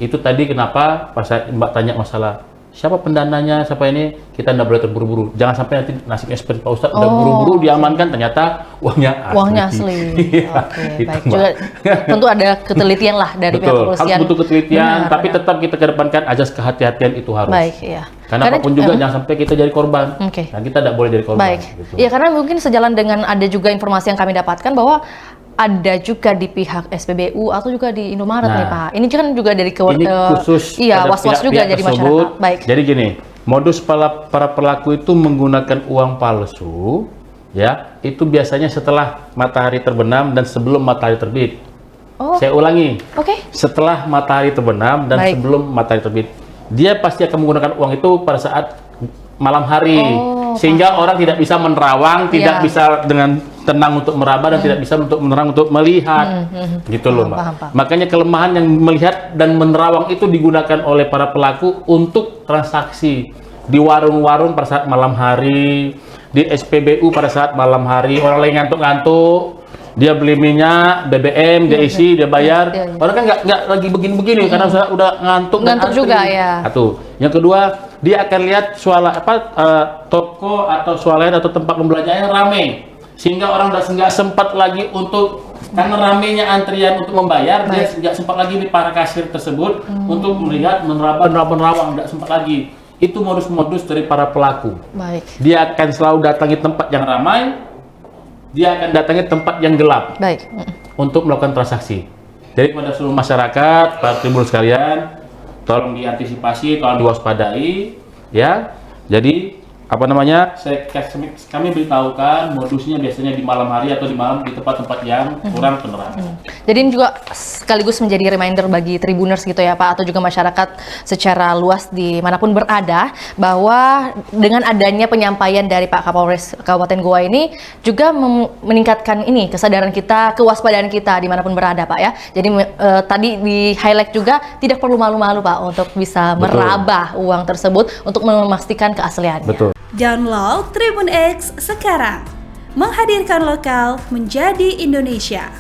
Itu tadi kenapa pas Mbak tanya masalah siapa pendananya, siapa ini, kita tidak boleh terburu-buru. Jangan sampai nanti nasibnya seperti Pak Ustadz, udah buru-buru diamankan, ternyata uangnya asli. Uangnya asli. Iya, Oke, gitu, baik. Mbak. Juga tentu ada ketelitian lah dari pihak Betul, kepolisian. harus butuh ketelitian, Benar, tapi benar. tetap kita kedepankan ajas kehati-hatian itu harus. Baik, iya. Karena apapun juga jangan sampai kita jadi korban. Oke. Dan kita tidak boleh jadi korban. Baik. Gitu. Iya, karena mungkin sejalan dengan ada juga informasi yang kami dapatkan bahwa ada juga di pihak SPBU atau juga di Indomaret nih Pak. Ini kan juga dari Ini khusus iya, pada was-was juga pihak-pihak jadi tersebut. masyarakat. Baik. Jadi gini, modus para pelaku itu menggunakan uang palsu, ya, itu biasanya setelah matahari terbenam dan sebelum matahari terbit. Oh. Saya ulangi, Oke. setelah matahari terbenam dan Baik. sebelum matahari terbit. Dia pasti akan menggunakan uang itu pada saat malam hari, sehingga orang tidak bisa menerawang, tidak Iya. bisa dengan tenang untuk meraba dan tidak bisa untuk menerang untuk melihat, gitu loh, Mbak. Paham. Makanya kelemahan yang melihat dan menerawang itu digunakan oleh para pelaku untuk transaksi di warung-warung pada saat malam hari, di SPBU pada saat malam hari, orang lagi ngantuk-ngantuk. Dia beli minyak, BBM, dia isi, dia bayar. Iya. Orang kan nggak lagi begini-begini karena udah ngantuk dan Ngantuk antri. juga, ya. Satu. Yang kedua, dia akan lihat toko atau swalayan atau tempat pembelanjaan rame, sehingga orang udah nggak sempat lagi untuk karena ramenya antrian untuk membayar, dia nggak sempat lagi di para kasir tersebut untuk melihat menerawang, nggak sempat lagi. Itu modus-modus dari para pelaku. Baik. Dia akan selalu datangi tempat yang ramai. Dia akan datangi tempat yang gelap Baik. untuk melakukan transaksi. Jadi pada seluruh masyarakat, para tribun sekalian, tolong diantisipasi, tolong diwaspadai, ya. Jadi kami beritahukan modusnya biasanya di malam hari atau di malam di tempat-tempat yang kurang penerangan. Jadi ini juga sekaligus menjadi reminder bagi Tribuners gitu ya Pak, atau juga masyarakat secara luas dimanapun berada, bahwa dengan adanya penyampaian dari Pak Kapolres Kabupaten Goa ini juga meningkatkan ini kesadaran kita, kewaspadaan kita dimanapun berada Pak ya. Jadi tadi di highlight juga tidak perlu malu-malu Pak untuk bisa meraba uang tersebut untuk memastikan keasliannya. Betul. Download Tribun X sekarang, menghadirkan lokal menjadi Indonesia.